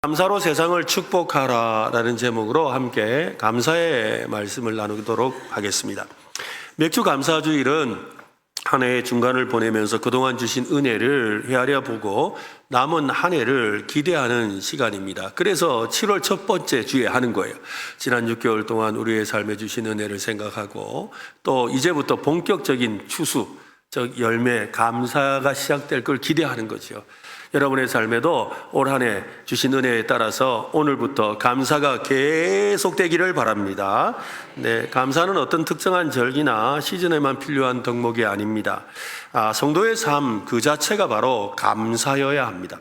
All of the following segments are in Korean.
감사로 세상을 축복하라라는 제목으로 함께 감사의 말씀을 나누도록 하겠습니다. 맥주 감사주일은 한 해의 중간을 보내면서 그동안 주신 은혜를 헤아려 보고 남은 한 해를 기대하는 시간입니다. 그래서 7월 첫 번째 주에 하는 거예요. 지난 6개월 동안 우리의 삶에 주신 은혜를 생각하고 또 이제부터 본격적인 추수, 즉 열매, 감사가 시작될 걸 기대하는 거죠. 여러분의 삶에도 올 한 해 주신 은혜에 따라서 오늘부터 감사가 계속되기를 바랍니다. 네, 감사는 어떤 특정한 절기나 시즌에만 필요한 덕목이 아닙니다. 성도의 삶 그 자체가 바로 감사여야 합니다.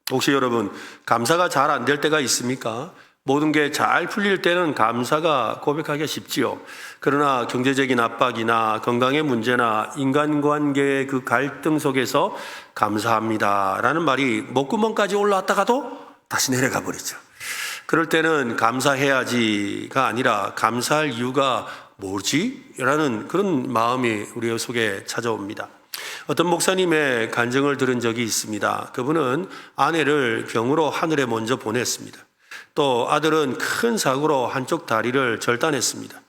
혹시 여러분 감사가 잘 안 될 때가 있습니까? 모든 게 잘 풀릴 때는 감사가 고백하기가 쉽지요. 그러나 경제적인 압박이나 건강의 문제나 인간관계의 그 갈등 속에서 감사합니다라는 말이 목구멍까지 올라왔다가도 다시 내려가 버리죠. 그럴 때는 감사해야지가 아니라 감사할 이유가 뭐지? 라는 그런 마음이 우리 속에 찾아옵니다. 어떤 목사님의 간증을 들은 적이 있습니다. 그분은 아내를 병으로 하늘에 먼저 보냈습니다. 또 아들은 큰 사고로 한쪽 다리를 절단했습니다.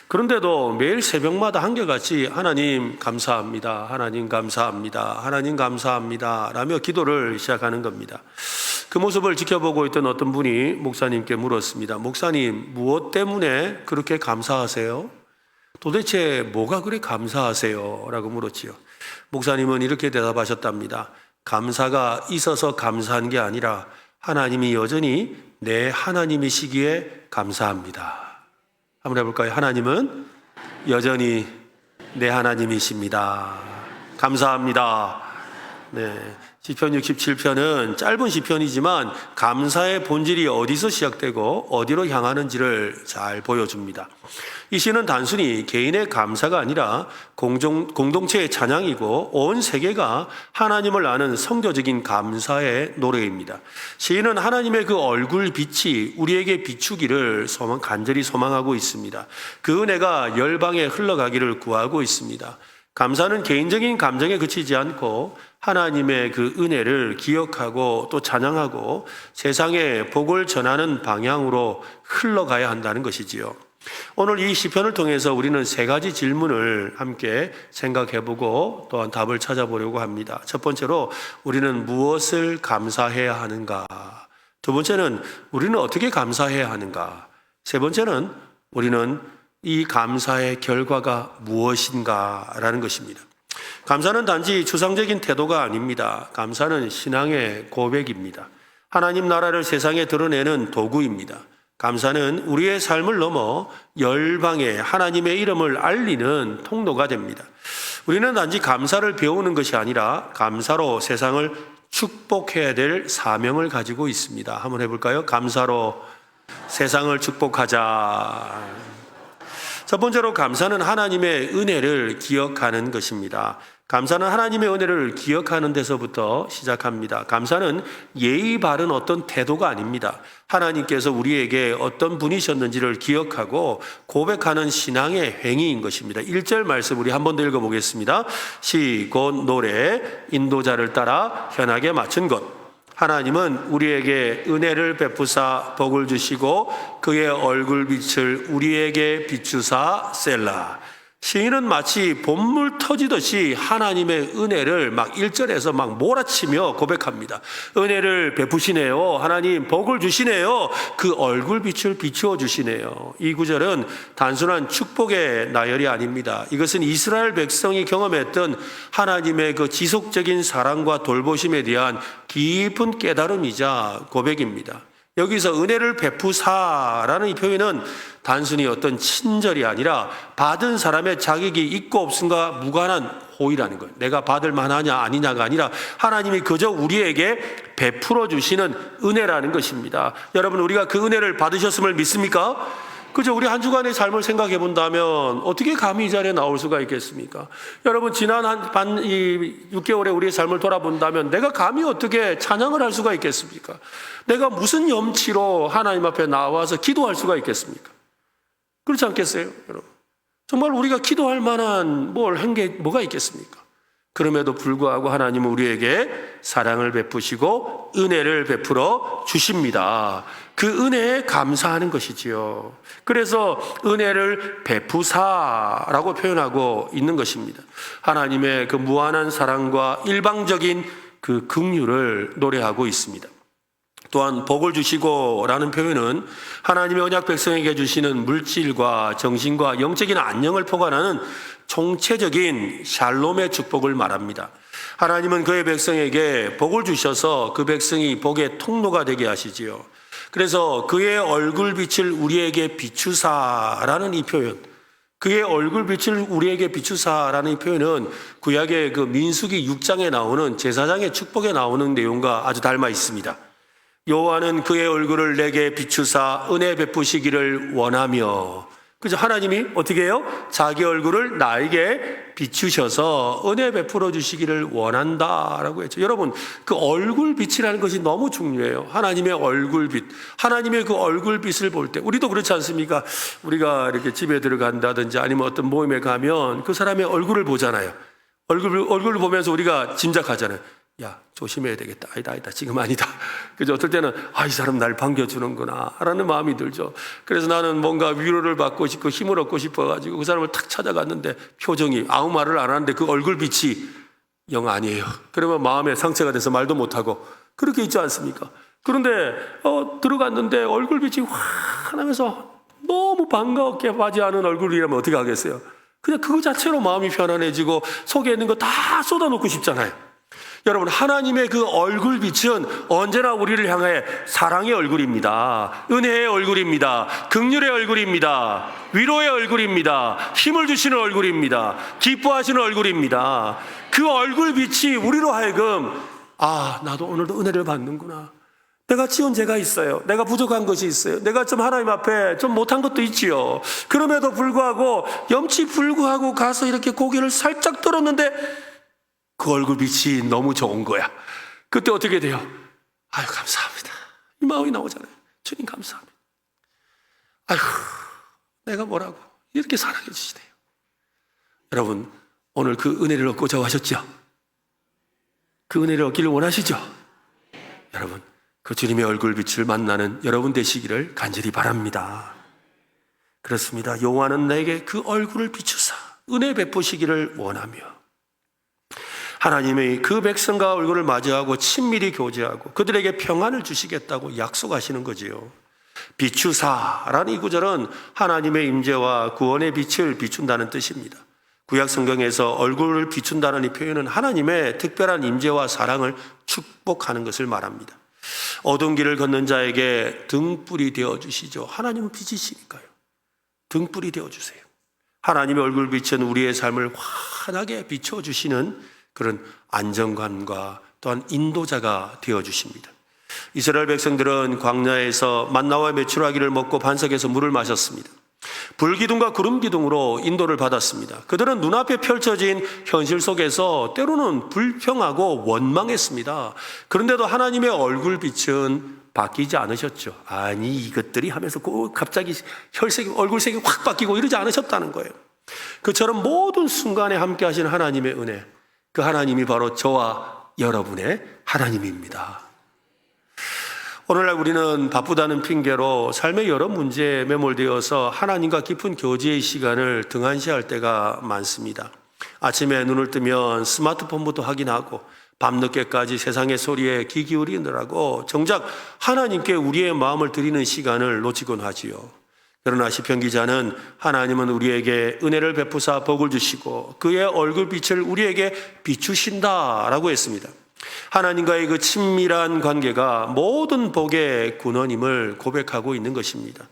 그런데도 매일 새벽마다 한결같이 하나님 감사합니다. 하나님 감사합니다. 하나님 감사합니다. 라며 기도를 시작하는 겁니다. 그 모습을 지켜보고 있던 어떤 분이 목사님께 물었습니다. 목사님, 무엇 때문에 그렇게 감사하세요? 도대체 뭐가 그리 감사하세요? 라고 물었지요. 목사님은 이렇게 대답하셨답니다. 감사가 있어서 감사한 게 아니라 하나님이 여전히 내 하나님이시기에 감사합니다. 한번 해볼까요? 하나님은 여전히 내 하나님이십니다. 감사합니다. 네, 시편 67편은 짧은 시편이지만 감사의 본질이 어디서 시작되고 어디로 향하는지를 잘 보여줍니다. 이 시는 단순히 개인의 감사가 아니라 공동체의 찬양이고 온 세계가 하나님을 아는 성교적인 감사의 노래입니다. 시인은 하나님의 그 얼굴 빛이 우리에게 비추기를 간절히 소망하고 있습니다. 그 은혜가 열방에 흘러가기를 구하고 있습니다. 감사는 개인적인 감정에 그치지 않고 하나님의 그 은혜를 기억하고 또 찬양하고 세상에 복을 전하는 방향으로 흘러가야 한다는 것이지요. 오늘 이 시편을 통해서 우리는 세 가지 질문을 함께 생각해보고 또한 답을 찾아보려고 합니다. 첫 번째로 우리는 무엇을 감사해야 하는가? 두 번째는 우리는 어떻게 감사해야 하는가? 세 번째는 우리는 이 감사의 결과가 무엇인가? 라는 것입니다. 감사는 단지 추상적인 태도가 아닙니다. 감사는 신앙의 고백입니다. 하나님 나라를 세상에 드러내는 도구입니다. 감사는 우리의 삶을 넘어 열방에 하나님의 이름을 알리는 통로가 됩니다. 우리는 단지 감사를 배우는 것이 아니라 감사로 세상을 축복해야 될 사명을 가지고 있습니다. 한번 해볼까요? 감사로 세상을 축복하자. 첫 번째로 감사는 하나님의 은혜를 기억하는 것입니다. 감사는 하나님의 은혜를 기억하는 데서부터 시작합니다. 감사는 예의 바른 어떤 태도가 아닙니다. 하나님께서 우리에게 어떤 분이셨는지를 기억하고 고백하는 신앙의 행위인 것입니다. 1절 말씀 우리 한 번 더 읽어보겠습니다. 시, 곧, 노래, 인도자를 따라 현악에 맞춘 것. 하나님은 우리에게 은혜를 베푸사 복을 주시고 그의 얼굴빛을 우리에게 비추사 셀라. 시인은 마치 봇물 터지듯이 하나님의 은혜를 막 1절에서 막 몰아치며 고백합니다. 은혜를 베푸시네요. 하나님 복을 주시네요. 그 얼굴빛을 비추어 주시네요. 이 구절은 단순한 축복의 나열이 아닙니다. 이것은 이스라엘 백성이 경험했던 하나님의 그 지속적인 사랑과 돌보심에 대한 깊은 깨달음이자 고백입니다. 여기서 은혜를 베푸사라는 이 표현은 단순히 어떤 친절이 아니라 받은 사람의 자격이 있고 없음과 무관한 호의라는 거예요. 내가 받을 만하냐 아니냐가 아니라 하나님이 그저 우리에게 베풀어 주시는 은혜라는 것입니다. 여러분, 우리가 그 은혜를 받으셨음을 믿습니까? 그죠? 우리 한 주간의 삶을 생각해 본다면 어떻게 감히 이 자리에 나올 수가 있겠습니까? 여러분, 지난 6개월의 우리의 삶을 돌아본다면 내가 감히 어떻게 찬양을 할 수가 있겠습니까? 내가 무슨 염치로 하나님 앞에 나와서 기도할 수가 있겠습니까? 그렇지 않겠어요, 여러분? 정말 우리가 기도할 만한 뭘 한 게 뭐가 있겠습니까? 그럼에도 불구하고 하나님은 우리에게 사랑을 베푸시고 은혜를 베풀어 주십니다. 그 은혜에 감사하는 것이지요. 그래서 은혜를 베푸사라고 표현하고 있는 것입니다. 하나님의 그 무한한 사랑과 일방적인 그 긍휼을 노래하고 있습니다. 또한 복을 주시고 라는 표현은 하나님의 언약 백성에게 주시는 물질과 정신과 영적인 안녕을 포괄하는 총체적인 샬롬의 축복을 말합니다. 하나님은 그의 백성에게 복을 주셔서 그 백성이 복의 통로가 되게 하시지요. 그래서 그의 얼굴빛을 우리에게 비추사라는 이 표현, 그의 얼굴빛을 우리에게 비추사라는 이 표현은 구약의 그 민수기 6장에 나오는 제사장의 축복에 나오는 내용과 아주 닮아 있습니다. 여호와는 그의 얼굴을 내게 비추사 은혜 베푸시기를 원하며, 그죠? 하나님이 어떻게 해요? 자기 얼굴을 나에게 비추셔서 은혜 베풀어 주시기를 원한다라고 했죠. 여러분, 그 얼굴빛이라는 것이 너무 중요해요. 하나님의 얼굴빛, 하나님의 그 얼굴빛을 볼 때 우리도 그렇지 않습니까? 우리가 이렇게 집에 들어간다든지 아니면 어떤 모임에 가면 그 사람의 얼굴을 보잖아요. 얼굴을 보면서 우리가 짐작하잖아요. 야, 조심해야 되겠다. 아니다, 지금 아니다. 그죠? 어떨 때는, 이 사람 날 반겨주는구나. 라는 마음이 들죠. 그래서 나는 뭔가 위로를 받고 싶고 힘을 얻고 싶어가지고 그 사람을 탁 찾아갔는데 표정이 아무 말을 안 하는데 그 얼굴빛이 영 아니에요. 그러면 마음에 상처가 돼서 말도 못하고 그렇게 있지 않습니까? 그런데, 들어갔는데 얼굴빛이 환하면서 너무 반갑게 맞이하는 얼굴이라면 어떻게 하겠어요? 그냥 그거 자체로 마음이 편안해지고 속에 있는 거 다 쏟아놓고 싶잖아요. 여러분, 하나님의 그 얼굴빛은 언제나 우리를 향해 사랑의 얼굴입니다. 은혜의 얼굴입니다. 긍휼의 얼굴입니다. 위로의 얼굴입니다. 힘을 주시는 얼굴입니다. 기뻐하시는 얼굴입니다. 그 얼굴빛이 우리로 하여금 나도 오늘도 은혜를 받는구나. 내가 지은 죄가 있어요. 내가 부족한 것이 있어요. 내가 좀 하나님 앞에 좀 못한 것도 있지요. 그럼에도 불구하고 염치 불구하고 가서 이렇게 고개를 살짝 들었는데 그 얼굴빛이 너무 좋은 거야. 그때 어떻게 돼요? 감사합니다. 이 마음이 나오잖아요. 주님 감사합니다. 내가 뭐라고 이렇게 사랑해 주시네요. 여러분, 오늘 그 은혜를 얻고자 하셨죠? 그 은혜를 얻기를 원하시죠? 여러분, 그 주님의 얼굴빛을 만나는 여러분 되시기를 간절히 바랍니다. 그렇습니다. 여호와는 내게 그 얼굴을 비추사 은혜 베푸시기를 원하며, 하나님의 그 백성과 얼굴을 맞이하고 친밀히 교제하고 그들에게 평안을 주시겠다고 약속하시는 거지요. 비추사라는 이 구절은 하나님의 임재와 구원의 빛을 비춘다는 뜻입니다. 구약 성경에서 얼굴을 비춘다는 이 표현은 하나님의 특별한 임재와 사랑을 축복하는 것을 말합니다. 어두운 길을 걷는 자에게 등불이 되어주시죠. 하나님은 빛이시니까요. 등불이 되어주세요. 하나님의 얼굴빛은 우리의 삶을 환하게 비춰주시는 그런 안정감과 또한 인도자가 되어주십니다. 이스라엘 백성들은 광야에서 만나와 메추라기를 먹고 반석에서 물을 마셨습니다. 불기둥과 구름기둥으로 인도를 받았습니다. 그들은 눈앞에 펼쳐진 현실 속에서 때로는 불평하고 원망했습니다. 그런데도 하나님의 얼굴빛은 바뀌지 않으셨죠. 아니 이것들이 하면서 갑자기 혈색이 얼굴색이 확 바뀌고 이러지 않으셨다는 거예요. 그처럼 모든 순간에 함께 하시는 하나님의 은혜, 그 하나님이 바로 저와 여러분의 하나님입니다. 오늘날 우리는 바쁘다는 핑계로 삶의 여러 문제에 매몰되어서 하나님과 깊은 교제의 시간을 등한시할 때가 많습니다. 아침에 눈을 뜨면 스마트폰부터 확인하고 밤늦게까지 세상의 소리에 귀 기울이느라고 정작 하나님께 우리의 마음을 드리는 시간을 놓치곤 하지요. 그러나 시편 기자는 하나님은 우리에게 은혜를 베푸사 복을 주시고 그의 얼굴빛을 우리에게 비추신다라고 했습니다. 하나님과의 그 친밀한 관계가 모든 복의 근원임을 고백하고 있는 것입니다.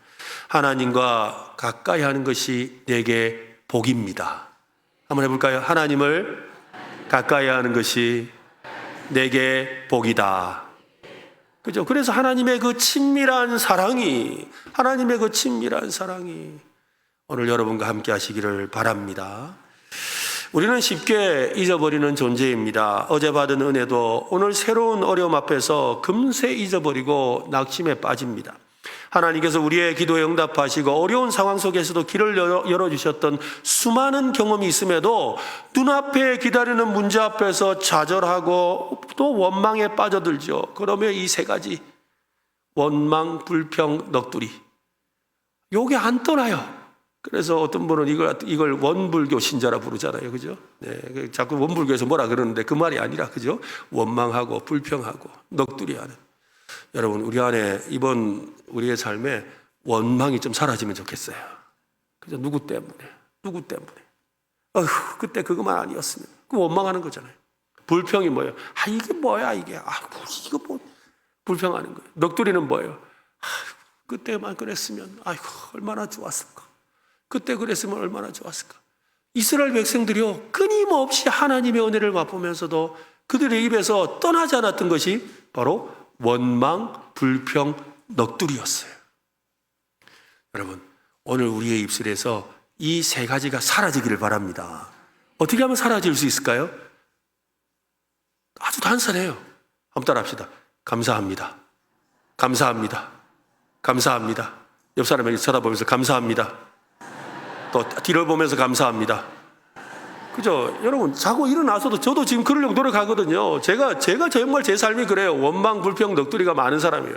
하나님과 가까이 하는 것이 내게 복입니다. 한번 해볼까요? 하나님을 가까이 하는 것이 내게 복이다. 그죠? 그래서 하나님의 그 친밀한 사랑이 오늘 여러분과 함께 하시기를 바랍니다. 우리는 쉽게 잊어버리는 존재입니다. 어제 받은 은혜도 오늘 새로운 어려움 앞에서 금세 잊어버리고 낙심에 빠집니다. 하나님께서 우리의 기도에 응답하시고 어려운 상황 속에서도 길을 열어주셨던 수많은 경험이 있음에도 눈앞에 기다리는 문제 앞에서 좌절하고 또 원망에 빠져들죠. 그러면 이 세 가지, 원망, 불평, 넋두리, 요게 안 떠나요. 그래서 어떤 분은 이걸 원불교 신자라 부르잖아요. 그죠? 네, 자꾸 원불교에서 뭐라 그러는데 그 말이 아니라, 그죠? 원망하고 불평하고 넋두리하는. 여러분, 우리 안에 이번 우리의 삶에 원망이 좀 사라지면 좋겠어요. 그죠? 누구 때문에? 어휴, 그때 그것만 아니었으면. 그 원망하는 거잖아요. 불평이 뭐예요? 아, 이게 뭐야, 이게. 아, 이거 뭐. 불평하는 거예요. 넋두리는 뭐예요? 아, 그때만 그랬으면, 아이고, 얼마나 좋았을까. 그때 그랬으면 얼마나 좋았을까. 이스라엘 백성들이요, 끊임없이 하나님의 은혜를 맛보면서도 그들의 입에서 떠나지 않았던 것이 바로 원망, 불평, 넋두리였어요. 여러분, 오늘 우리의 입술에서 이 세 가지가 사라지기를 바랍니다. 어떻게 하면 사라질 수 있을까요? 아주 단순해요. 한번 따라합시다. 감사합니다. 감사합니다. 감사합니다. 옆 사람에게 쳐다보면서 감사합니다. 또 뒤를 보면서 감사합니다. 그죠? 여러분, 자고 일어나서도 저도 지금 그러려고 노력하거든요. 제가 정말 제 삶이 그래요. 원망, 불평, 넋두리가 많은 사람이에요.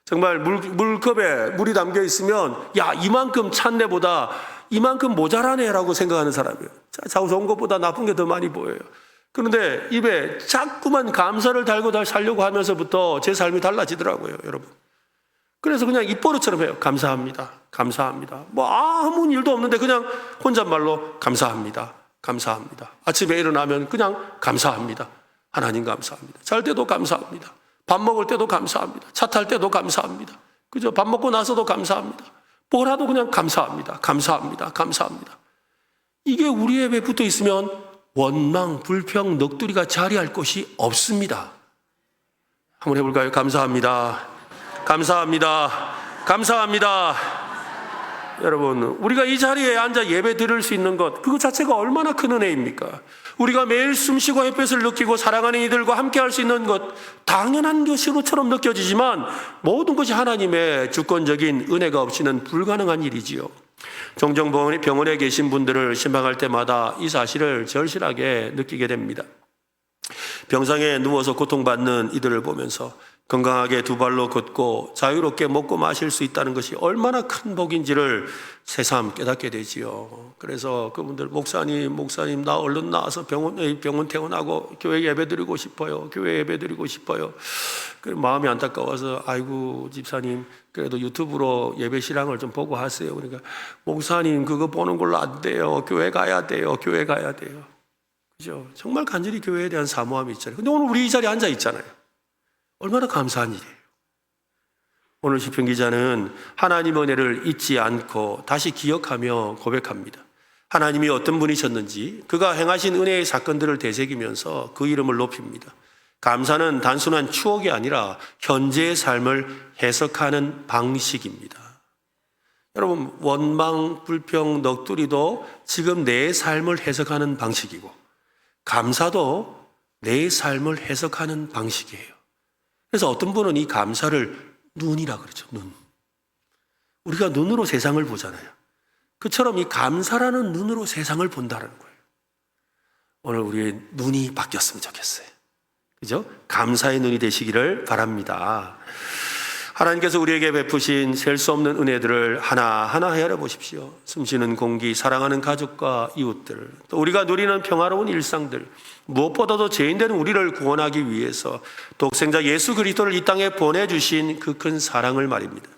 정말 물컵에 물이 담겨 있으면, 야, 이만큼 찬내보다 이만큼 모자라네라고 생각하는 사람이에요. 자고 좋은 것보다 나쁜 게 더 많이 보여요. 그런데 입에 자꾸만 감사를 달고 살려고 하면서부터 제 삶이 달라지더라고요, 여러분. 그래서 그냥 입버릇처럼 해요. 감사합니다. 감사합니다. 뭐 아무 일도 없는데 그냥 혼잣말로 감사합니다. 감사합니다. 아침에 일어나면 그냥 감사합니다. 하나님 감사합니다. 잘 때도 감사합니다. 밥 먹을 때도 감사합니다. 차 탈 때도 감사합니다. 그죠? 밥 먹고 나서도 감사합니다. 뭐라도 그냥 감사합니다. 감사합니다. 감사합니다. 이게 우리 입에 붙어 있으면 원망, 불평, 넋두리가 자리할 곳이 없습니다. 한번 해볼까요? 감사합니다. 감사합니다. 감사합니다. 여러분, 우리가 이 자리에 앉아 예배 드릴 수 있는 것, 그것 자체가 얼마나 큰 은혜입니까? 우리가 매일 숨쉬고 햇볕을 느끼고 사랑하는 이들과 함께 할 수 있는 것, 당연한 것으로처럼 느껴지지만 모든 것이 하나님의 주권적인 은혜가 없이는 불가능한 일이지요. 종종 병원에 계신 분들을 신방할 때마다 이 사실을 절실하게 느끼게 됩니다. 병상에 누워서 고통받는 이들을 보면서 건강하게 두 발로 걷고 자유롭게 먹고 마실 수 있다는 것이 얼마나 큰 복인지를 새삼 깨닫게 되지요. 그래서 그분들, 목사님 나 얼른 나와서 병원 퇴원하고 교회 예배드리고 싶어요. 교회 예배드리고 싶어요. 마음이 안타까워서, 아이고 집사님, 그래도 유튜브로 예배 실황을 좀 보고 하세요. 그러니까, 목사님 그거 보는 걸로 안 돼요. 교회 가야 돼요. 교회 가야 돼요. 그죠? 정말 간절히 교회에 대한 사모함이 있잖아요. 근데 오늘 우리 이 자리에 앉아 있잖아요. 얼마나 감사한 일이에요. 오늘 시편 기자는 하나님의 은혜를 잊지 않고 다시 기억하며 고백합니다. 하나님이 어떤 분이셨는지, 그가 행하신 은혜의 사건들을 되새기면서 그 이름을 높입니다. 감사는 단순한 추억이 아니라 현재의 삶을 해석하는 방식입니다. 여러분, 원망, 불평, 넋두리도 지금 내 삶을 해석하는 방식이고, 감사도 내 삶을 해석하는 방식이에요. 그래서 어떤 분은 이 감사를 눈이라 그러죠. 눈. 우리가 눈으로 세상을 보잖아요. 그처럼 이 감사라는 눈으로 세상을 본다는 거예요. 오늘 우리의 눈이 바뀌었으면 좋겠어요. 그죠? 감사의 눈이 되시기를 바랍니다. 하나님께서 우리에게 베푸신 셀 수 없는 은혜들을 하나하나 헤아려 보십시오. 숨쉬는 공기, 사랑하는 가족과 이웃들, 또 우리가 누리는 평화로운 일상들, 무엇보다도 죄인된 우리를 구원하기 위해서 독생자 예수 그리스도를 이 땅에 보내주신 그 큰 사랑을 말입니다.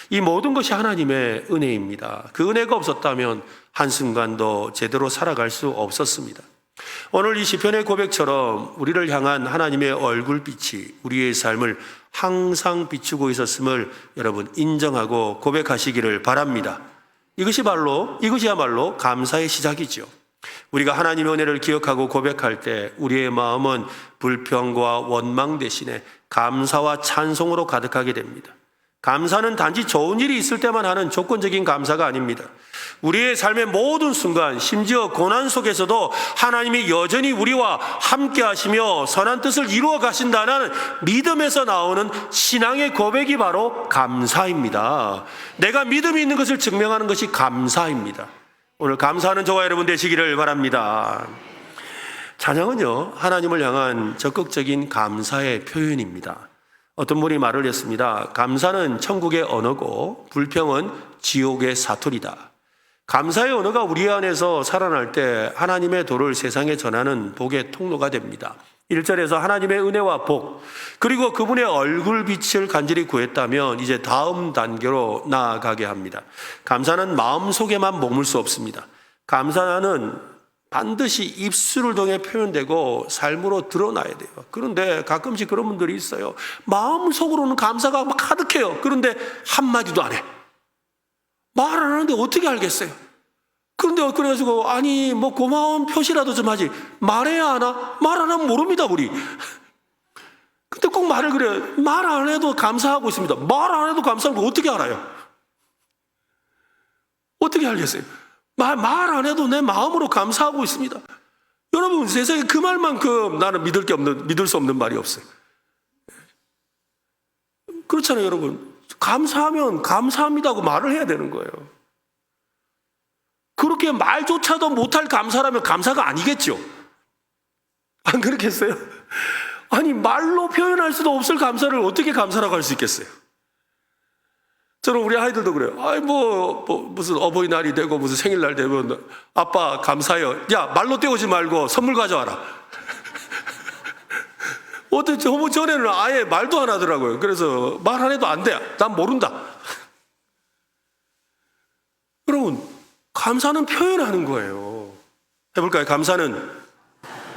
이 모든 것이 하나님의 은혜입니다. 그 은혜가 없었다면 한순간도 제대로 살아갈 수 없었습니다. 오늘 이 시편의 고백처럼 우리를 향한 하나님의 얼굴빛이 우리의 삶을 항상 비추고 있었음을 여러분 인정하고 고백하시기를 바랍니다. 이것이야말로 감사의 시작이죠. 우리가 하나님의 은혜를 기억하고 고백할 때 우리의 마음은 불평과 원망 대신에 감사와 찬송으로 가득하게 됩니다. 감사는 단지 좋은 일이 있을 때만 하는 조건적인 감사가 아닙니다. 우리의 삶의 모든 순간, 심지어 고난 속에서도 하나님이 여전히 우리와 함께 하시며 선한 뜻을 이루어 가신다는 믿음에서 나오는 신앙의 고백이 바로 감사입니다. 내가 믿음이 있는 것을 증명하는 것이 감사입니다. 오늘 감사하는 저와 여러분 되시기를 바랍니다. 찬양은요, 하나님을 향한 적극적인 감사의 표현입니다. 어떤 분이 말을 했습니다. 감사는 천국의 언어고 불평은 지옥의 사투리다. 감사의 언어가 우리 안에서 살아날 때 하나님의 도를 세상에 전하는 복의 통로가 됩니다. 1절에서 하나님의 은혜와 복, 그리고 그분의 얼굴빛을 간절히 구했다면 이제 다음 단계로 나아가게 합니다. 감사는 마음속에만 머물 수 없습니다. 감사는 반드시 입술을 통해 표현되고 삶으로 드러나야 돼요. 그런데 가끔씩 그런 분들이 있어요. 마음속으로는 감사가 막 가득해요. 그런데 한마디도 안 해. 말 안 하는데 어떻게 알겠어요? 그런데 그래가지고 아니 뭐 고마운 표시라도 좀 하지 말해야 하나? 말 안 하면 모릅니다 우리. 근데 꼭 말을 그래요. 말 안 해도 감사하고 있습니다. 말 안 해도 감사하는 거 어떻게 알아요? 어떻게 알겠어요? 말 안 해도 내 마음으로 감사하고 있습니다. 여러분 세상에 그 말만큼 나는 믿을 수 없는 말이 없어요. 그렇잖아요 여러분. 감사하면 감사합니다고 말을 해야 되는 거예요. 그렇게 말조차도 못할 감사라면 감사가 아니겠죠. 안 그렇겠어요? 아니 말로 표현할 수도 없을 감사를 어떻게 감사라고 할 수 있겠어요? 저는 우리 아이들도 그래요. 아이 무슨 어버이날이 되고 무슨 생일날 되면 아빠 감사해요. 야 말로 때우지 말고 선물 가져와라. 어떤 전에는 아예 말도 안 하더라고요. 그래서 말 안 해도 안 돼. 난 모른다. 여러분 감사는 표현하는 거예요. 해볼까요? 감사는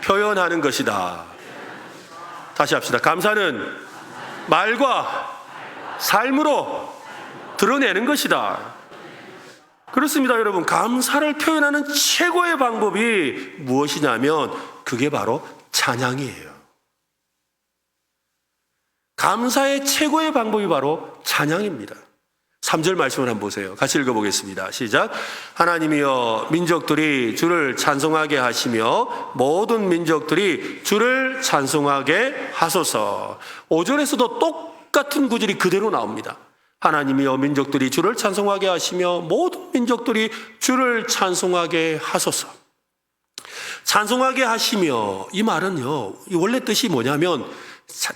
표현하는 것이다. 다시 합시다. 감사는 말과 삶으로 드러내는 것이다. 그렇습니다 여러분. 감사를 표현하는 최고의 방법이 무엇이냐면 그게 바로 찬양이에요. 감사의 최고의 방법이 바로 찬양입니다. 3절 말씀을 한번 보세요. 같이 읽어보겠습니다. 시작. 하나님이여 민족들이 주를 찬송하게 하시며 모든 민족들이 주를 찬송하게 하소서. 5절에서도 똑같은 구절이 그대로 나옵니다. 하나님이여 민족들이 주를 찬송하게 하시며 모든 민족들이 주를 찬송하게 하소서. 찬송하게 하시며 이 말은요 이 원래 뜻이 뭐냐면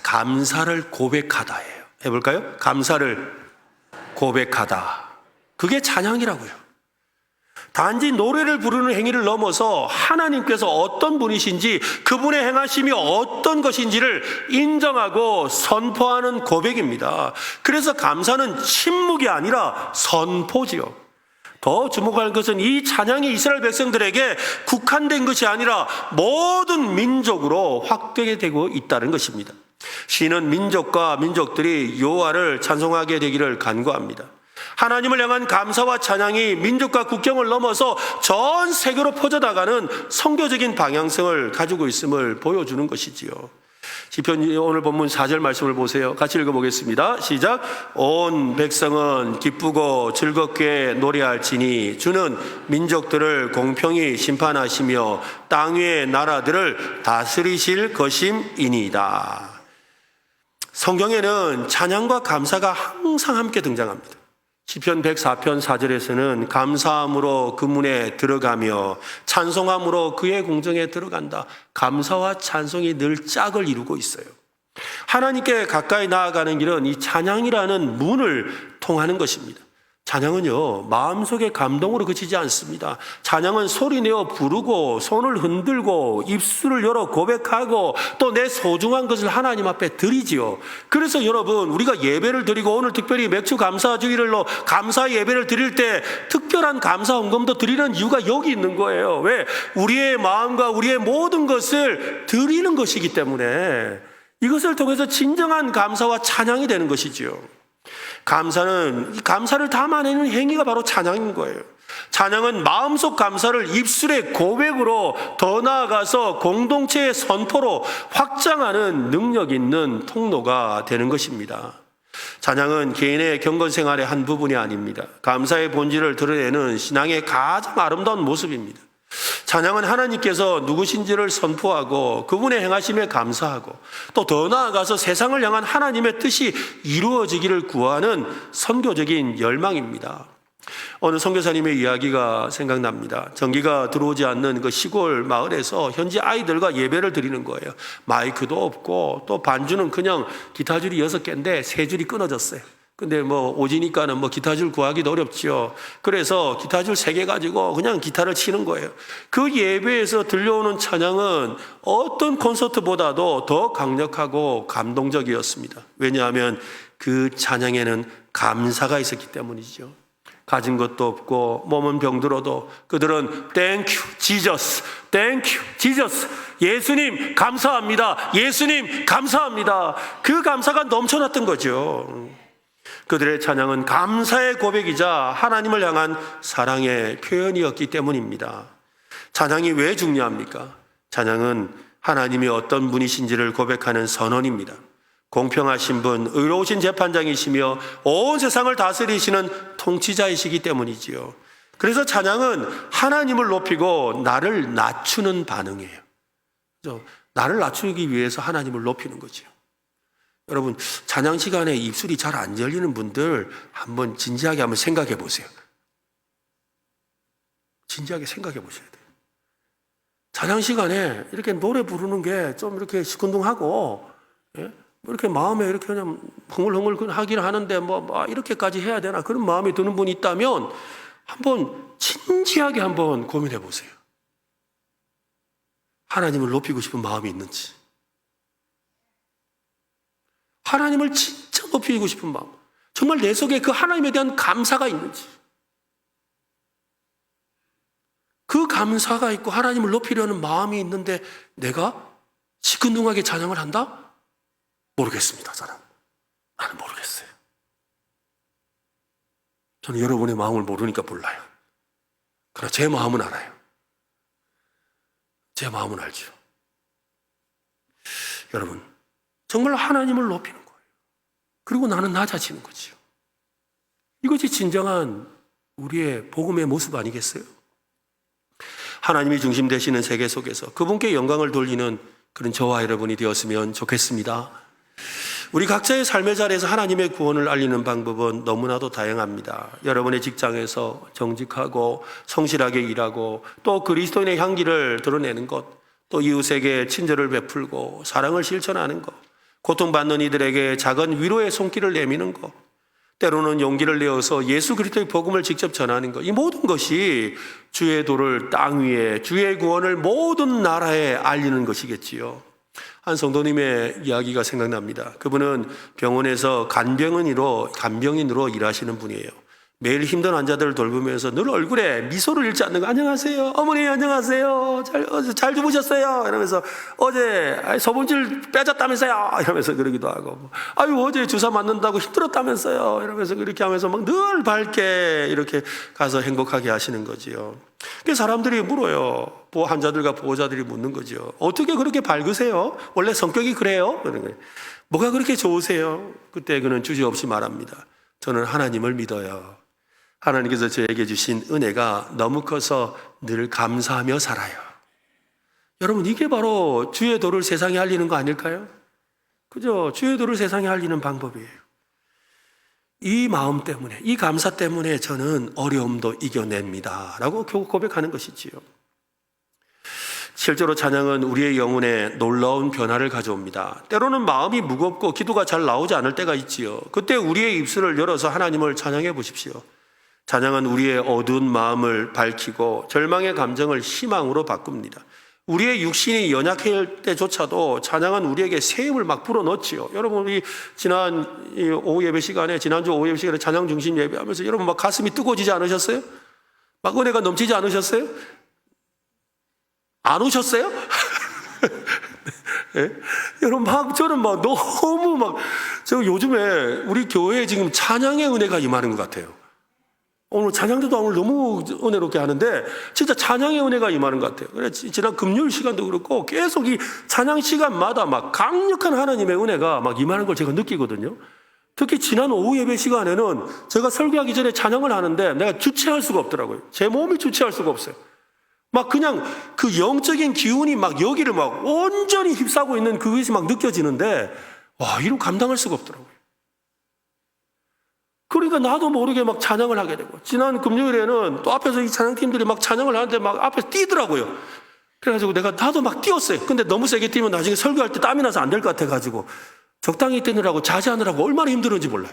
감사를 고백하다예요. 해볼까요? 감사를 고백하다. 그게 찬양이라고요. 단지 노래를 부르는 행위를 넘어서 하나님께서 어떤 분이신지 그분의 행하심이 어떤 것인지를 인정하고 선포하는 고백입니다. 그래서 감사는 침묵이 아니라 선포지요. 더 주목할 것은 이 찬양이 이스라엘 백성들에게 국한된 것이 아니라 모든 민족으로 확대되고 있다는 것입니다. 시는 민족과 민족들이 여호와를 찬송하게 되기를 간구합니다. 하나님을 향한 감사와 찬양이 민족과 국경을 넘어서 전 세계로 퍼져나가는 선교적인 방향성을 가지고 있음을 보여주는 것이지요. 시편 오늘 본문 4절 말씀을 보세요. 같이 읽어보겠습니다. 시작. 온 백성은 기쁘고 즐겁게 노래할지니 주는 민족들을 공평히 심판하시며 땅 위의 나라들을 다스리실 것임이니이다. 성경에는 찬양과 감사가 항상 함께 등장합니다. 시편 104편 4절에서는 감사함으로 그 문에 들어가며 찬송함으로 그의 공정에 들어간다. 감사와 찬송이 늘 짝을 이루고 있어요. 하나님께 가까이 나아가는 길은 이 찬양이라는 문을 통하는 것입니다. 찬양은요 마음속의 감동으로 그치지 않습니다. 찬양은 소리내어 부르고 손을 흔들고 입술을 열어 고백하고 또 내 소중한 것을 하나님 앞에 드리지요. 그래서 여러분 우리가 예배를 드리고 오늘 특별히 맥주 감사 주일로 감사 예배를 드릴 때 특별한 감사 헌금도 드리는 이유가 여기 있는 거예요. 왜? 우리의 마음과 우리의 모든 것을 드리는 것이기 때문에 이것을 통해서 진정한 감사와 찬양이 되는 것이지요. 감사를 담아내는 행위가 바로 찬양인 거예요. 찬양은 마음속 감사를 입술의 고백으로 더 나아가서 공동체의 선포로 확장하는 능력 있는 통로가 되는 것입니다. 찬양은 개인의 경건 생활의 한 부분이 아닙니다. 감사의 본질을 드러내는 신앙의 가장 아름다운 모습입니다. 찬양은 하나님께서 누구신지를 선포하고 그분의 행하심에 감사하고 또 더 나아가서 세상을 향한 하나님의 뜻이 이루어지기를 구하는 선교적인 열망입니다. 어느 선교사님의 이야기가 생각납니다. 전기가 들어오지 않는 그 시골 마을에서 현지 아이들과 예배를 드리는 거예요. 마이크도 없고 또 반주는 그냥 기타줄이 6개인데 3줄이 끊어졌어요. 근데 오지니까는 기타줄 구하기도 어렵죠. 그래서 기타줄 3개 가지고 그냥 기타를 치는 거예요. 그 예배에서 들려오는 찬양은 어떤 콘서트보다도 더 강력하고 감동적이었습니다. 왜냐하면 그 찬양에는 감사가 있었기 때문이죠. 가진 것도 없고 몸은 병들어도 그들은 Thank you, Jesus. Thank you, Jesus. 예수님 감사합니다. 예수님 감사합니다. 그 감사가 넘쳐났던 거죠. 그들의 찬양은 감사의 고백이자 하나님을 향한 사랑의 표현이었기 때문입니다. 찬양이 왜 중요합니까? 찬양은 하나님이 어떤 분이신지를 고백하는 선언입니다. 공평하신 분, 의로우신 재판장이시며 온 세상을 다스리시는 통치자이시기 때문이지요. 그래서 찬양은 하나님을 높이고 나를 낮추는 반응이에요. 그래서 나를 낮추기 위해서 하나님을 높이는 거죠. 여러분, 찬양 시간에 입술이 잘 안 열리는 분들 한번 진지하게 한번 생각해 보세요. 진지하게 생각해 보셔야 돼요. 찬양 시간에 이렇게 노래 부르는 게 좀 이렇게 시큰둥하고, 예? 이렇게 마음에 이렇게 그냥 흥얼흥얼 하긴 하는데 이렇게까지 해야 되나 그런 마음이 드는 분이 있다면 한번 진지하게 한번 고민해 보세요. 하나님을 높이고 싶은 마음이 있는지, 하나님을 진짜 높이고 싶은 마음, 정말 내 속에 그 하나님에 대한 감사가 있는지, 그 감사가 있고 하나님을 높이려는 마음이 있는데 내가 시큰둥하게 찬양을 한다? 모르겠습니다. 나는 모르겠어요. 저는 여러분의 마음을 모르니까 몰라요. 그러나 제 마음은 알아요. 제 마음은 알죠. 여러분, 정말 하나님을 높이는 거예요. 그리고 나는 낮아지는 거죠. 이것이 진정한 우리의 복음의 모습 아니겠어요? 하나님이 중심 되시는 세계 속에서 그분께 영광을 돌리는 그런 저와 여러분이 되었으면 좋겠습니다. 우리 각자의 삶의 자리에서 하나님의 구원을 알리는 방법은 너무나도 다양합니다. 여러분의 직장에서 정직하고 성실하게 일하고 또 그리스도인의 향기를 드러내는 것, 또 이웃에게 친절을 베풀고 사랑을 실천하는 것, 고통받는 이들에게 작은 위로의 손길을 내미는 것, 때로는 용기를 내어서 예수 그리스도의 복음을 직접 전하는 것, 이 모든 것이 주의 도를 땅 위에, 주의 구원을 모든 나라에 알리는 것이겠지요. 한 성도님의 이야기가 생각납니다. 그분은 병원에서 간병인으로 일하시는 분이에요. 매일 힘든 환자들을 돌보면서 늘 얼굴에 미소를 잃지 않는 거. 안녕하세요. 어머니 안녕하세요. 잘 주무셨어요. 이러면서 어제 소변질 빼졌다면서요. 이러면서 그러기도 하고. 어제 주사 맞는다고 힘들었다면서요. 이러면서 그렇게 하면서 막 늘 밝게 이렇게 가서 행복하게 하시는 거지요. 그래서 사람들이 물어요. 환자들과 보호자들이 묻는 거죠. 어떻게 그렇게 밝으세요? 원래 성격이 그래요? 그런 거예요. 뭐가 그렇게 좋으세요? 그때 그는 주저없이 말합니다. 저는 하나님을 믿어요. 하나님께서 저에게 주신 은혜가 너무 커서 늘 감사하며 살아요. 여러분, 이게 바로 주의 도를 세상에 알리는 거 아닐까요? 그죠? 주의 도를 세상에 알리는 방법이에요. 이 마음 때문에, 이 감사 때문에 저는 어려움도 이겨냅니다 라고 고백하는 것이지요. 실제로 찬양은 우리의 영혼에 놀라운 변화를 가져옵니다. 때로는 마음이 무겁고 기도가 잘 나오지 않을 때가 있지요. 그때 우리의 입술을 열어서 하나님을 찬양해 보십시오. 찬양은 우리의 어두운 마음을 밝히고 절망의 감정을 희망으로 바꿉니다. 우리의 육신이 연약할 때조차도 찬양은 우리에게 새 힘을 막 불어넣지요. 여러분, 우리 지난주 오후 예배 시간에 찬양 중심 예배하면서 여러분 막 가슴이 뜨거워지지 않으셨어요? 막 은혜가 넘치지 않으셨어요? 안 오셨어요? 네? 여러분, 저는 너무 제가 요즘에 우리 교회에 지금 찬양의 은혜가 임하는 것 같아요. 오늘 찬양도 오늘 너무 은혜롭게 하는데 진짜 찬양의 은혜가 임하는 것 같아요. 그래, 지난 금요일 시간도 그렇고 계속 이 찬양 시간마다 막 강력한 하나님의 은혜가 막 임하는 걸 제가 느끼거든요. 특히 지난 오후 예배 시간에는 제가 설교하기 전에 찬양을 하는데 내가 주체할 수가 없더라고요. 제 몸이 주체할 수가 없어요. 막 그냥 그 영적인 기운이 막 여기를 막 온전히 휩싸고 있는 그것이 막 느껴지는데, 와, 이로 감당할 수가 없더라고요. 그러니까 나도 모르게 막 찬양을 하게 되고, 지난 금요일에는 또 앞에서 이 찬양팀들이 막 찬양을 하는데 막 앞에서 뛰더라고요. 그래가지고 나도 막 뛰었어요. 근데 너무 세게 뛰면 나중에 설교할 때 땀이 나서 안 될 것 같아가지고 적당히 뛰느라고 자제하느라고 얼마나 힘들었는지 몰라요.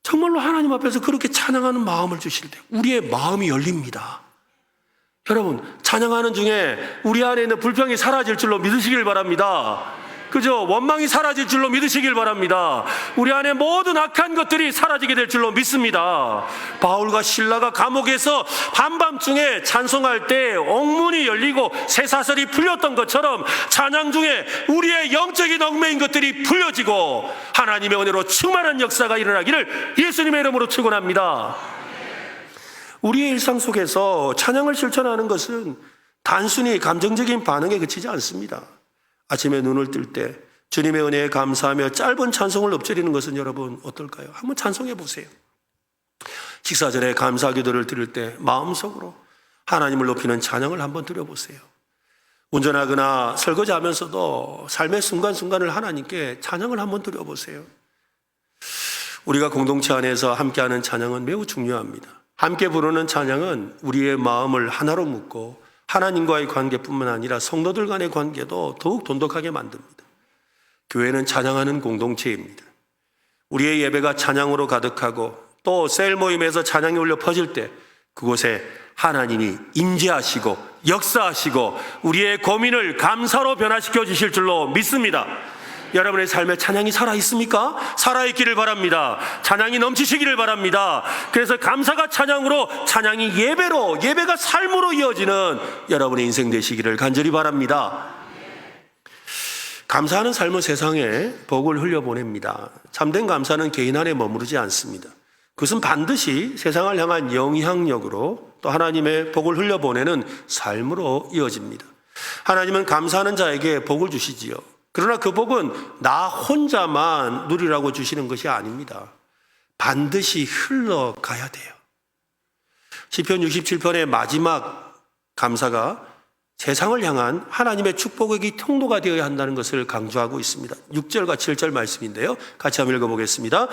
정말로 하나님 앞에서 그렇게 찬양하는 마음을 주실 때 우리의 마음이 열립니다. 여러분, 찬양하는 중에 우리 안에 있는 불평이 사라질 줄로 믿으시길 바랍니다. 그죠? 원망이 사라질 줄로 믿으시길 바랍니다. 우리 안에 모든 악한 것들이 사라지게 될 줄로 믿습니다. 바울과 실라가 감옥에서 한밤중에 찬송할 때 옥문이 열리고 쇠사슬이 풀렸던 것처럼 찬양 중에 우리의 영적인 얽매인 것들이 풀려지고 하나님의 은혜로 충만한 역사가 일어나기를 예수님의 이름으로 축원합니다. 우리의 일상 속에서 찬양을 실천하는 것은 단순히 감정적인 반응에 그치지 않습니다. 아침에 눈을 뜰 때 주님의 은혜에 감사하며 짧은 찬송을 엎드리는 것은 여러분 어떨까요? 한번 찬송해 보세요. 식사 전에 감사 기도를 드릴 때 마음속으로 하나님을 높이는 찬양을 한번 드려보세요. 운전하거나 설거지하면서도 삶의 순간순간을 하나님께 찬양을 한번 드려보세요. 우리가 공동체 안에서 함께하는 찬양은 매우 중요합니다. 함께 부르는 찬양은 우리의 마음을 하나로 묶고 하나님과의 관계뿐만 아니라 성도들 간의 관계도 더욱 돈독하게 만듭니다. 교회는 찬양하는 공동체입니다. 우리의 예배가 찬양으로 가득하고 또 셀 모임에서 찬양이 울려 퍼질 때 그곳에 하나님이 임재하시고 역사하시고 우리의 고민을 감사로 변화시켜 주실 줄로 믿습니다. 여러분의 삶에 찬양이 살아있습니까? 살아있기를 바랍니다. 찬양이 넘치시기를 바랍니다. 그래서 감사가 찬양으로, 찬양이 예배로, 예배가 삶으로 이어지는 여러분의 인생 되시기를 간절히 바랍니다. 감사하는 삶은 세상에 복을 흘려보냅니다. 참된 감사는 개인 안에 머무르지 않습니다. 그것은 반드시 세상을 향한 영향력으로 또 하나님의 복을 흘려보내는 삶으로 이어집니다. 하나님은 감사하는 자에게 복을 주시지요. 그러나 그 복은 나 혼자만 누리라고 주시는 것이 아닙니다. 반드시 흘러가야 돼요. 시편 67편의 마지막 감사가 세상을 향한 하나님의 축복의 통로가 되어야 한다는 것을 강조하고 있습니다. 6절과 7절 말씀인데요. 같이 한번 읽어보겠습니다.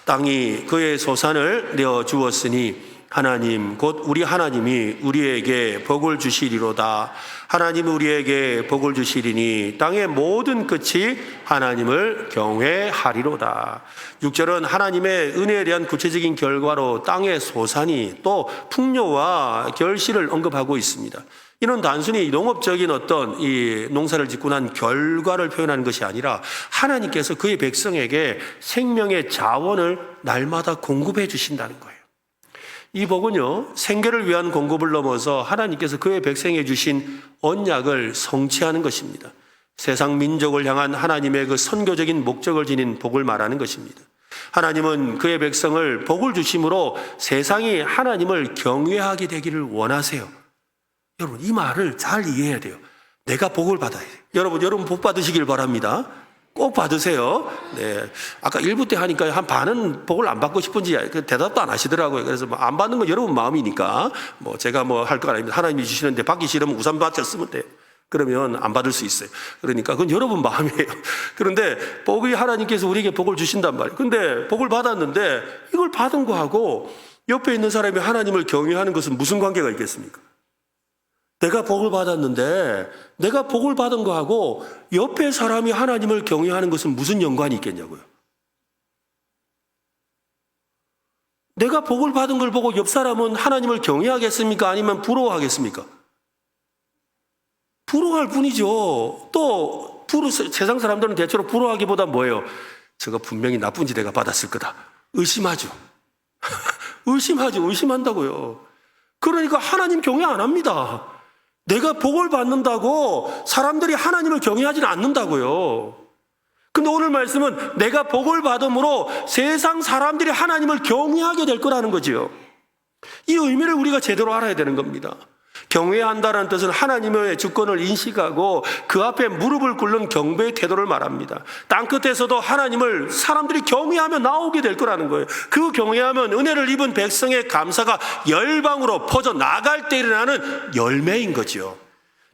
땅이 그의 소산을 내어 주었으니 하나님 곧 우리 하나님이 우리에게 복을 주시리로다. 하나님이 우리에게 복을 주시리니 땅의 모든 끝이 하나님을 경외하리로다. 6절은 하나님의 은혜에 대한 구체적인 결과로 땅의 소산이 또 풍요와 결실을 언급하고 있습니다. 이는 단순히 농업적인 어떤 이 농사를 짓고 난 결과를 표현하는 것이 아니라 하나님께서 그의 백성에게 생명의 자원을 날마다 공급해 주신다는 거예요. 이 복은요, 생계를 위한 공급을 넘어서 하나님께서 그의 백성에 주신 언약을 성취하는 것입니다. 세상 민족을 향한 하나님의 그 선교적인 목적을 지닌 복을 말하는 것입니다. 하나님은 그의 백성을 복을 주심으로 세상이 하나님을 경외하게 되기를 원하세요. 여러분, 이 말을 잘 이해해야 돼요. 내가 복을 받아야 돼요. 여러분 복 받으시길 바랍니다. 꼭 받으세요. 네. 아까 1부 때 하니까 한 반은 복을 안 받고 싶은지 대답도 안 하시더라고요. 그래서 안 받는 건 여러분 마음이니까 제가 할 거 아닙니다. 하나님이 주시는데 받기 싫으면 우산 받쳐 쓰면 돼요. 그러면 안 받을 수 있어요. 그러니까 그건 여러분 마음이에요. 그런데 복이 하나님께서 우리에게 복을 주신단 말이에요. 근데 복을 받았는데 이걸 받은 거하고 옆에 있는 사람이 하나님을 경외하는 것은 무슨 관계가 있겠습니까? 내가 복을 받았는데 내가 복을 받은 거하고 옆에 사람이 하나님을 경외하는 것은 무슨 연관이 있겠냐고요. 내가 복을 받은 걸 보고 옆 사람은 하나님을 경외하겠습니까? 아니면 부러워하겠습니까? 부러워할 뿐이죠. 또 세상 사람들은 대체로 부러워하기보다 뭐예요? 저거 분명히 나쁜 짓 내가 받았을 거다. 의심하죠. 의심한다고요. 그러니까 하나님 경외 안 합니다. 내가 복을 받는다고 사람들이 하나님을 경외하지는 않는다고요. 근데 오늘 말씀은 내가 복을 받음으로 세상 사람들이 하나님을 경외하게 될 거라는 거지요. 이 의미를 우리가 제대로 알아야 되는 겁니다. 경외한다는 뜻은 하나님의 주권을 인식하고 그 앞에 무릎을 꿇는 경배의 태도를 말합니다. 땅끝에서도 하나님을 사람들이 경외하며 나오게 될 거라는 거예요. 그 경외하면 은혜를 입은 백성의 감사가 열방으로 퍼져 나갈 때 일어나는 열매인 거죠.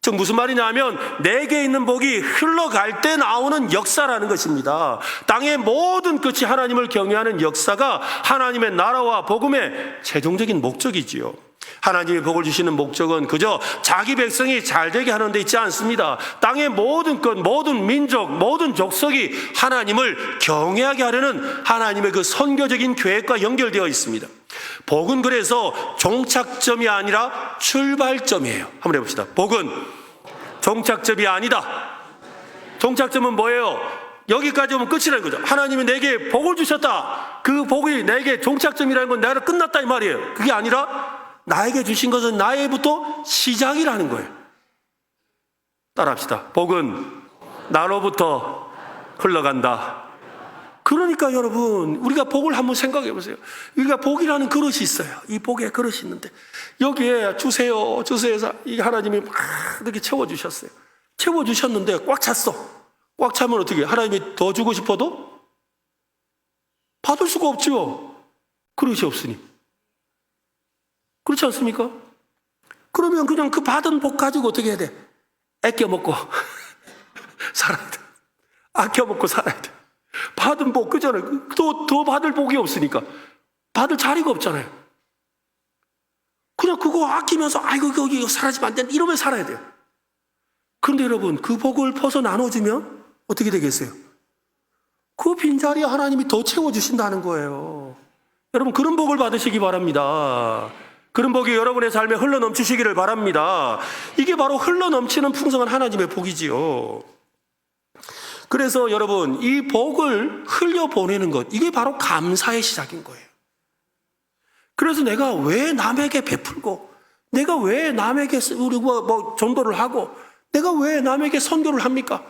즉 무슨 말이냐면 내게 있는 복이 흘러갈 때 나오는 역사라는 것입니다. 땅의 모든 끝이 하나님을 경외하는 역사가 하나님의 나라와 복음의 최종적인 목적이지요. 하나님이 복을 주시는 목적은 그저 자기 백성이 잘 되게 하는 데 있지 않습니다. 땅의 모든 것, 모든 민족, 모든 족속이 하나님을 경외하게 하려는 하나님의 그 선교적인 계획과 연결되어 있습니다. 복은 그래서 종착점이 아니라 출발점이에요. 한번 해봅시다. 복은 종착점이 아니다. 종착점은 뭐예요? 여기까지 오면 끝이라는 거죠. 하나님이 내게 복을 주셨다. 그 복이 내게 종착점이라는 건 나를 끝났다 이 말이에요. 그게 아니라 나에게 주신 것은 나에부터 시작이라는 거예요. 따라합시다. 복은 나로부터 흘러간다. 그러니까 여러분, 우리가 복을 한번 생각해 보세요. 우리가 복이라는 그릇이 있어요. 이 복에 그릇이 있는데 여기에 주세요, 주세요 해서 이 하나님이 막 이렇게 채워주셨어요. 채워주셨는데 꽉 찼어. 꽉 차면 어떻게 해요? 하나님이 더 주고 싶어도 받을 수가 없죠. 그릇이 없으니. 그렇지 않습니까? 그러면 그냥 그 받은 복 가지고 어떻게 해야 돼? 아껴 먹고 살아야 돼. 아껴 먹고 살아야 돼. 받은 복 그잖아요. 더 받을 복이 없으니까 받을 자리가 없잖아요. 그냥 그거 아끼면서 아이고 이거 사라지면 안 된다 이러면 살아야 돼요. 그런데 여러분 그 복을 퍼서 나눠주면 어떻게 되겠어요? 그 빈자리에 하나님이 더 채워주신다는 거예요. 여러분 그런 복을 받으시기 바랍니다. 그런 복이 여러분의 삶에 흘러넘치시기를 바랍니다. 이게 바로 흘러넘치는 풍성한 하나님의 복이지요. 그래서 여러분 이 복을 흘려보내는 것, 이게 바로 감사의 시작인 거예요. 그래서 내가 왜 남에게 베풀고, 내가 왜 남에게 우리 전도를 하고, 내가 왜 남에게 선교를 합니까?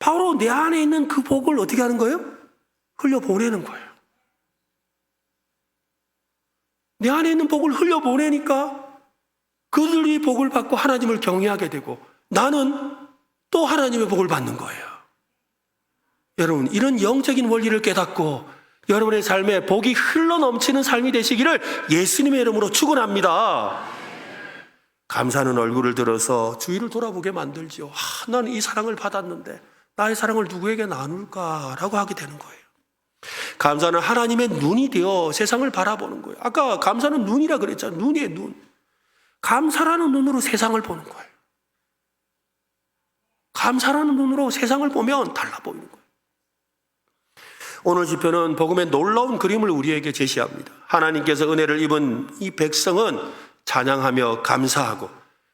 바로 내 안에 있는 그 복을 어떻게 하는 거예요? 흘려보내는 거예요. 내 안에 있는 복을 흘려보내니까 그들이 복을 받고 하나님을 경외하게 되고 나는 또 하나님의 복을 받는 거예요. 여러분 이런 영적인 원리를 깨닫고 여러분의 삶에 복이 흘러넘치는 삶이 되시기를 예수님의 이름으로 축원합니다. 감사는 얼굴을 들어서 주위를 돌아보게 만들죠. 나는 이 사랑을 받았는데 나의 사랑을 누구에게 나눌까라고 하게 되는 거예요. 감사는 하나님의 눈이 되어 세상을 바라보는 거예요. 아까 감사는 눈이라 그랬잖아요. 눈이에요, 눈. 감사라는 눈으로 세상을 보는 거예요. 감사라는 눈으로 세상을 보면 달라 보이는 거예요. 오늘 시편은 복음의 놀라운 그림을 우리에게 제시합니다. 하나님께서 은혜를 입은 이 백성은 찬양하며 감사하고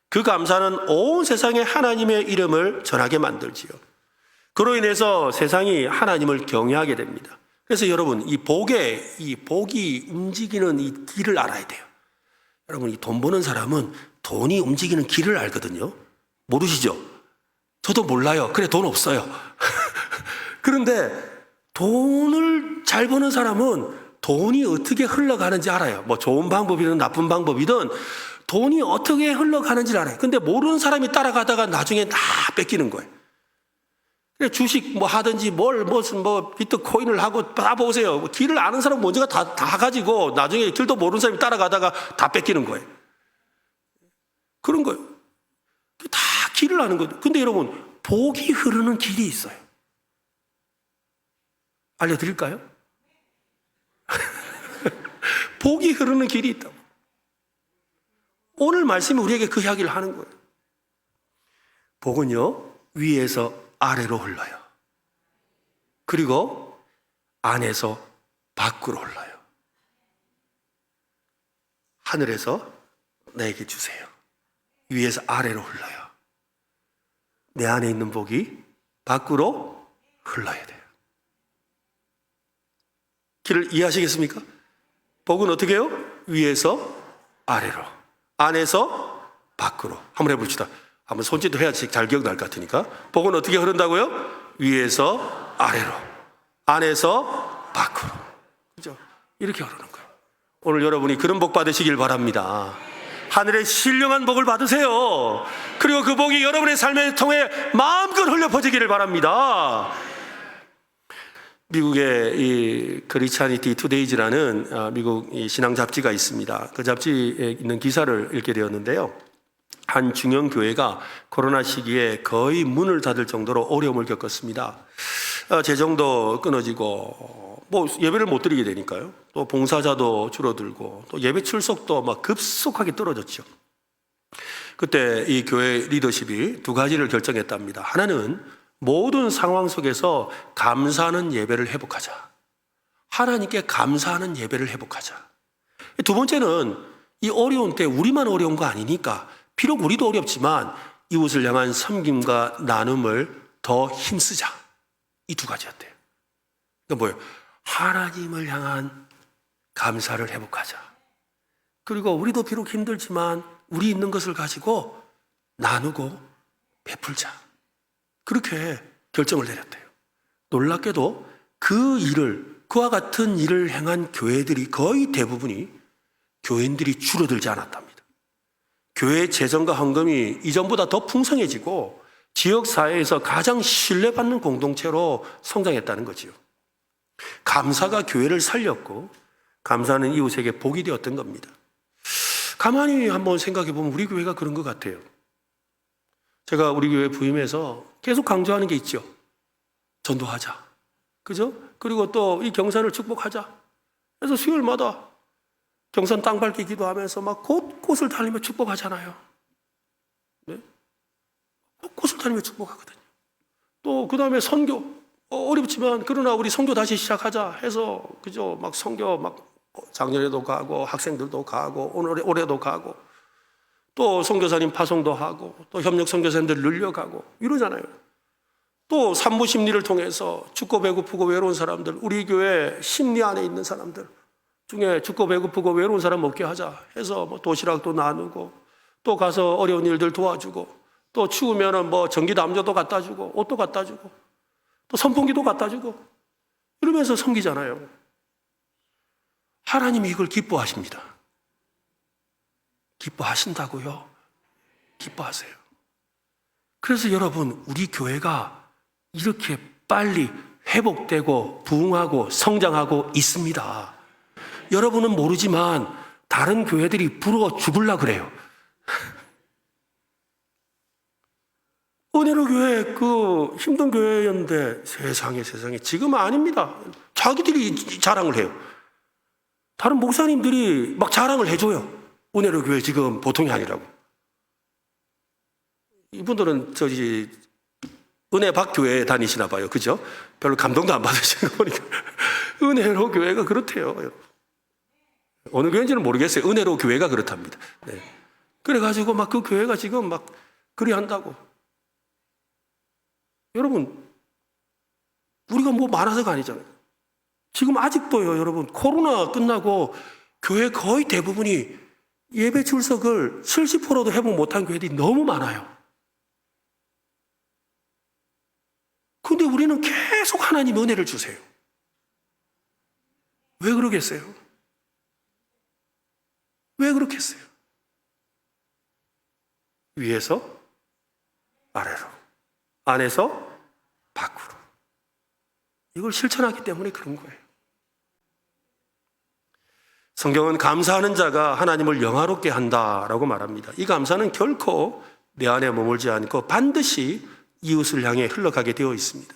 그 감사는 온 세상에 하나님의 이름을 전하게 만들지요. 그로 인해서 세상이 하나님을 경외하게 됩니다. 그래서 여러분 이 복이 움직이는 이 길을 알아야 돼요. 여러분 이 돈 버는 사람은 돈이 움직이는 길을 알거든요. 모르시죠? 저도 몰라요. 그래 돈 없어요. 그런데 돈을 잘 버는 사람은 돈이 어떻게 흘러가는지 알아요. 뭐 좋은 방법이든 나쁜 방법이든 돈이 어떻게 흘러가는지 알아요. 근데 모르는 사람이 따라가다가 나중에 다 뺏기는 거예요. 주식 뭐 하든지 무슨 비트코인을 하고 다 보세요. 길을 아는 사람 먼저가 다 가지고 나중에 길도 모르는 사람이 따라가다가 다 뺏기는 거예요. 그런 거예요. 다 길을 아는 거예요. 근데 여러분 복이 흐르는 길이 있어요. 알려드릴까요? 복이 흐르는 길이 있다고. 오늘 말씀이 우리에게 그 이야기를 하는 거예요. 복은요 위에서 아래로 흘러요. 그리고 안에서 밖으로 흘러요. 하늘에서 내게 주세요. 위에서 아래로 흘러요. 내 안에 있는 복이 밖으로 흘러야 돼요. 길을 이해하시겠습니까? 복은 어떻게 해요? 위에서 아래로, 안에서 밖으로. 한번 해봅시다. 한번 손짓도 해야지 잘 기억날 것 같으니까. 복은 어떻게 흐른다고요? 위에서 아래로, 안에서 밖으로. 그죠? 이렇게 흐르는 거예요. 오늘 여러분이 그런 복 받으시길 바랍니다. 하늘의 신령한 복을 받으세요. 그리고 그 복이 여러분의 삶을 통해 마음껏 흘려 퍼지기를 바랍니다. 미국의 이 크리스찬니티 투데이즈라는 미국 신앙 잡지가 있습니다. 그 잡지에 있는 기사를 읽게 되었는데요. 한 중형 교회가 코로나 시기에 거의 문을 닫을 정도로 어려움을 겪었습니다. 재정도 끊어지고 예배를 못 드리게 되니까요. 또 봉사자도 줄어들고 또 예배 출석도 막 급속하게 떨어졌죠. 그때 이 교회 리더십이 두 가지를 결정했답니다. 하나는 모든 상황 속에서 감사하는 예배를 회복하자. 하나님께 감사하는 예배를 회복하자. 두 번째는 이 어려운 때 우리만 어려운 거 아니니까 비록 우리도 어렵지만 이웃을 향한 섬김과 나눔을 더 힘쓰자. 이 두 가지였대요. 그러니까 뭐예요? 하나님을 향한 감사를 회복하자. 그리고 우리도 비록 힘들지만 우리 있는 것을 가지고 나누고 베풀자. 그렇게 결정을 내렸대요. 놀랍게도 그와 같은 일을 행한 교회들이 거의 대부분이 교인들이 줄어들지 않았답니다. 교회 재정과 헌금이 이전보다 더 풍성해지고 지역사회에서 가장 신뢰받는 공동체로 성장했다는 거지요. 감사가 교회를 살렸고 감사는 이웃에게 복이 되었던 겁니다. 가만히 한번 생각해 보면 우리 교회가 그런 것 같아요. 제가 우리 교회 부임해서 계속 강조하는 게 있죠. 전도하자. 그죠? 그리고 또 이 경산을 축복하자. 그래서 수요일마다 경산 땅 밟기 기도하면서 막 곳곳을 다니며 축복하잖아요. 네? 곳곳을 다니며 축복하거든요. 또 그 다음에 선교. 어렵지만 그러나 우리 선교 다시 시작하자 해서 그죠? 막 선교 막 작년에도 가고 학생들도 가고 올해도 가고 또 선교사님 파송도 하고 또 협력 선교사님들 늘려가고 이러잖아요. 또 산부 심리를 통해서 춥고 배고프고 외로운 사람들, 우리 교회 심리 안에 있는 사람들 중에 춥고 배고프고 외로운 사람 먹게 하자 해서 뭐 도시락도 나누고 또 가서 어려운 일들 도와주고 또 추우면은 뭐 전기담요도 갖다 주고 옷도 갖다 주고 또 선풍기도 갖다 주고 이러면서 섬기잖아요. 하나님이 이걸 기뻐하십니다. 기뻐하신다고요? 기뻐하세요. 그래서 여러분, 우리 교회가 이렇게 빨리 회복되고 부흥하고 성장하고 있습니다. 여러분은 모르지만 다른 교회들이 부러워 죽으려 그래요. 은혜로 교회 힘든 교회였는데 세상에 지금 아닙니다. 자기들이 자랑을 해요. 다른 목사님들이 막 자랑을 해줘요. 은혜로 교회 지금 보통이 아니라고. 이분들은 은혜박 교회에 다니시나 봐요. 그죠? 별로 감동도 안 받으시는 거 보니까. 은혜로 교회가 그렇대요. 어느 교회인지는 모르겠어요. 은혜로 교회가 그렇답니다. 네. 그래가지고 막 그 교회가 지금 막 그리 한다고. 여러분, 우리가 뭐 많아서가 아니잖아요. 지금 아직도요, 여러분, 코로나 끝나고 교회 거의 대부분이 예배 출석을 70%도 회복 못한 교회들이 너무 많아요. 근데 우리는 계속 하나님 은혜를 주세요. 왜 그러겠어요? 왜 그렇겠어요? 위에서 아래로, 안에서 밖으로. 이걸 실천하기 때문에 그런 거예요. 성경은 감사하는 자가 하나님을 영화롭게 한다라고 말합니다. 이 감사는 결코 내 안에 머물지 않고 반드시 이웃을 향해 흘러가게 되어 있습니다.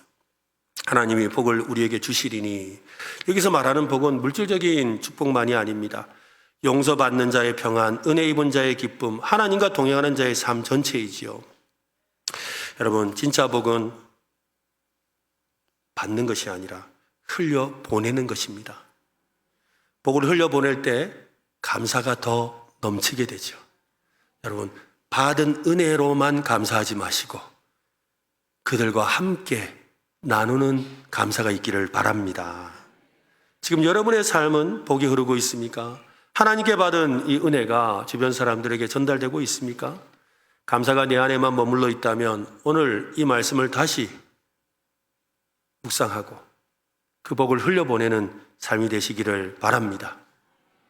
하나님이 복을 우리에게 주시리니, 여기서 말하는 복은 물질적인 축복만이 아닙니다. 용서받는 자의 평안, 은혜 입은 자의 기쁨, 하나님과 동행하는 자의 삶 전체이지요. 여러분, 진짜 복은 받는 것이 아니라 흘려보내는 것입니다. 복을 흘려보낼 때 감사가 더 넘치게 되죠. 여러분, 받은 은혜로만 감사하지 마시고 그들과 함께 나누는 감사가 있기를 바랍니다. 지금 여러분의 삶은 복이 흐르고 있습니까? 하나님께 받은 이 은혜가 주변 사람들에게 전달되고 있습니까? 감사가 내 안에만 머물러 있다면 오늘 이 말씀을 다시 묵상하고 그 복을 흘려보내는 삶이 되시기를 바랍니다.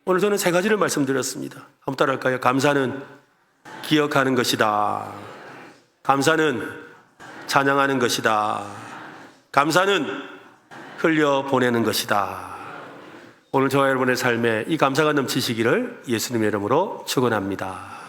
오늘 저는 세 가지를 말씀드렸습니다. 한번 따라할까요? 감사는 기억하는 것이다. 감사는 찬양하는 것이다. 감사는 흘려보내는 것이다. 오늘 저와 여러분의 삶에 이 감사가 넘치시기를 예수님의 이름으로 축원합니다.